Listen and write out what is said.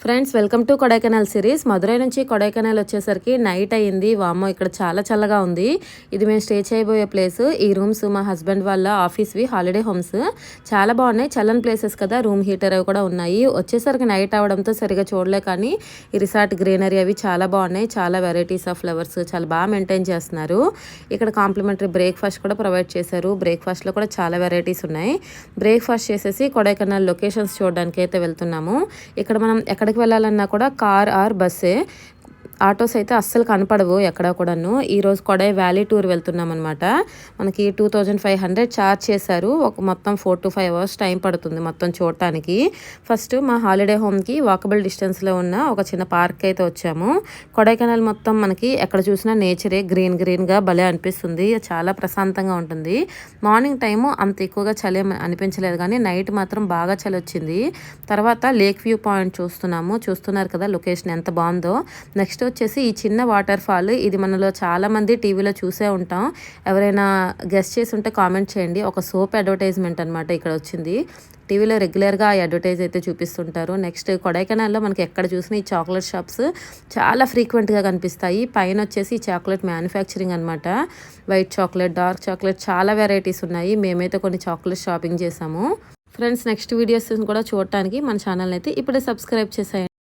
Friends welcome to Kodaikanal series. Madurai నుంచి కొడైకెనాల్ వచ్చేసరికి night అయ్యింది. వామ్మో ఇక్కడ చాలా చల్లగా ఉంది. ఇది మేము స్టే చేయబోయే ప్లేస్. ఈ రూమ్స్ మా హస్బెండ్ వాళ్ళ ఆఫీస్వి, హాలిడే హోమ్స్. చాలా బాగున్నాయి, చల్లని ప్లేసెస్ కదా. రూమ్ హీటర్ అవి కూడా ఉన్నాయి. వచ్చేసరికి నైట్ అవడంతో సరిగా చూడలే, కానీ ఈ రిసార్ట్ గ్రీనరీ అవి చాలా బాగున్నాయి. చాలా వెరైటీస్ ఆఫ్ ఫ్లవర్స్ చాలా బాగా మెయింటైన్ చేస్తున్నారు. ఇక్కడ కాంప్లిమెంటరీ బ్రేక్ఫాస్ట్ కూడా ప్రొవైడ్ చేశారు. బ్రేక్ఫాస్ట్లో కూడా చాలా వెరైటీస్ ఉన్నాయి. బ్రేక్ఫాస్ట్ చేసేసి కొడైకెనాల్ లొకేషన్స్ చూడడానికి అయితే వెళ్తున్నాము. ఇక్కడ మనం ఎక్కడికి వెళ్ళాలన్నా కూడా కార్ ఆర్ బస్సే. ఆటోస్ అయితే అస్సలు కనపడవు ఎక్కడా కూడాను. ఈరోజు కొడై వ్యాలీ టూర్ వెళ్తున్నాం అనమాట. మనకి 2500 ఛార్జ్ చేశారు. ఒక మొత్తం 4 to 5 hours టైం పడుతుంది మొత్తం చూడటానికి. ఫస్ట్ మా హాలిడే హోమ్కి వాకబుల్ డిస్టెన్స్లో ఉన్న ఒక చిన్న పార్క్ అయితే వచ్చాము. కొడైకెనాల్ మొత్తం మనకి ఎక్కడ చూసినా నేచరే, గ్రీన్గా భలే అనిపిస్తుంది. చాలా ప్రశాంతంగా ఉంటుంది. మార్నింగ్ టైము అంత ఎక్కువగా చలి అనిపించలేదు, కానీ నైట్ మాత్రం బాగా చలి వచ్చింది. తర్వాత లేక్ వ్యూ పాయింట్ చూస్తున్నారు కదా లొకేషన్ ఎంత బాగుందో. నెక్స్ట్ వచ్చేసి ఈ చిన్న వాటర్ ఫాల్. ఇది మనలో చాలా మంది టీవీలో చూసే ఉంటాం. ఎవరైనా గెస్ట్ చేసి ఉంటే కామెంట్ చేయండి. ఒక సోప్ అడ్వర్టైజ్మెంట్ అనమాట ఇక్కడ వచ్చింది. టీవీలో రెగ్యులర్గా ఆ అడ్వర్టైజ్ అయితే చూపిస్తుంటారు. నెక్స్ట్ కొడైకెనాల్లో మనకి ఎక్కడ చూసినా ఈ చాక్లెట్ షాప్స్ చాలా ఫ్రీక్వెంట్గా కనిపిస్తాయి. పైన వచ్చేసి ఈ చాక్లెట్ మ్యానుఫ్యాక్చరింగ్ అనమాట. వైట్ చాక్లెట్, డార్క్ చాక్లెట్ చాలా వెరైటీస్ ఉన్నాయి. మేమైతే కొన్ని చాక్లెట్ షాపింగ్ చేసాము. ఫ్రెండ్స్ నెక్స్ట్ వీడియోస్ కూడా చూడటానికి మన ఛానల్ అయితే ఇప్పుడే సబ్స్క్రైబ్ చేసేయండి.